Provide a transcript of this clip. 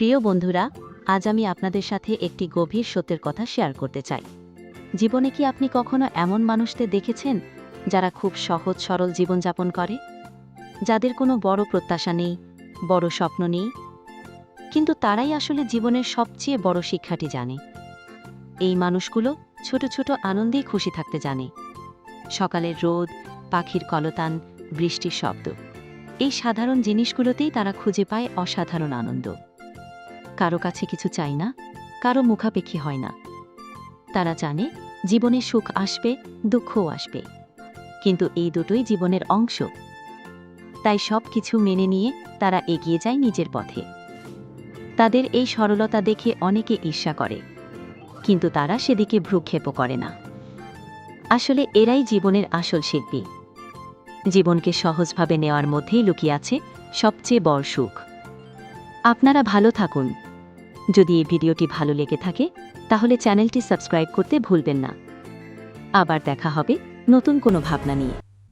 প্রিয় বন্ধুরা, আজ আমি আপনাদের সাথে একটি গভীর সত্যের কথা শেয়ার করতে চাই। জীবনে কি আপনি কখনো এমন মানুষদের দেখেছেন যারা খুব সহজ সরল জীবনযাপন করে, যাদের কোনো বড় প্রত্যাশা নেই, বড় স্বপ্ন নেই, কিন্তু তারাই আসলে জীবনের সবচেয়ে বড় শিক্ষাটি জানে? এই মানুষগুলো ছোট ছোট আনন্দেই খুশি থাকতে জানে। সকালের রোদ, পাখির কলতান, বৃষ্টির শব্দ, এই সাধারণ জিনিসগুলোতেই তারা খুঁজে পায় অসাধারণ আনন্দ। কারো কাছে কিছু চাই না, কারো মুখাপেক্ষী হয় না। তারা জানে জীবনে সুখ আসবে, দুঃখও আসবে, কিন্তু এই দুটোই জীবনের অংশ। তাই সব কিছু মেনে নিয়ে তারা এগিয়ে যায় নিজের পথে। তাদের এই সরলতা দেখে অনেকে ঈর্ষা করে, কিন্তু তারা সেদিকে ভ্রুক্ষেপও করে না। আসলে এরাই জীবনের আসল শিল্পী। জীবনকে সহজভাবে নেওয়ার মধ্যেই লুকিয়ে আছে সবচেয়ে বড় সুখ। আপনারা ভালো থাকুন। যদি এই ভিডিওটি ভালো লেগে থাকে তাহলে চ্যানেলটি সাবস্ক্রাইব করতে ভুলবেন না। আবার দেখা হবে নতুন কোনো ভাবনা নিয়ে।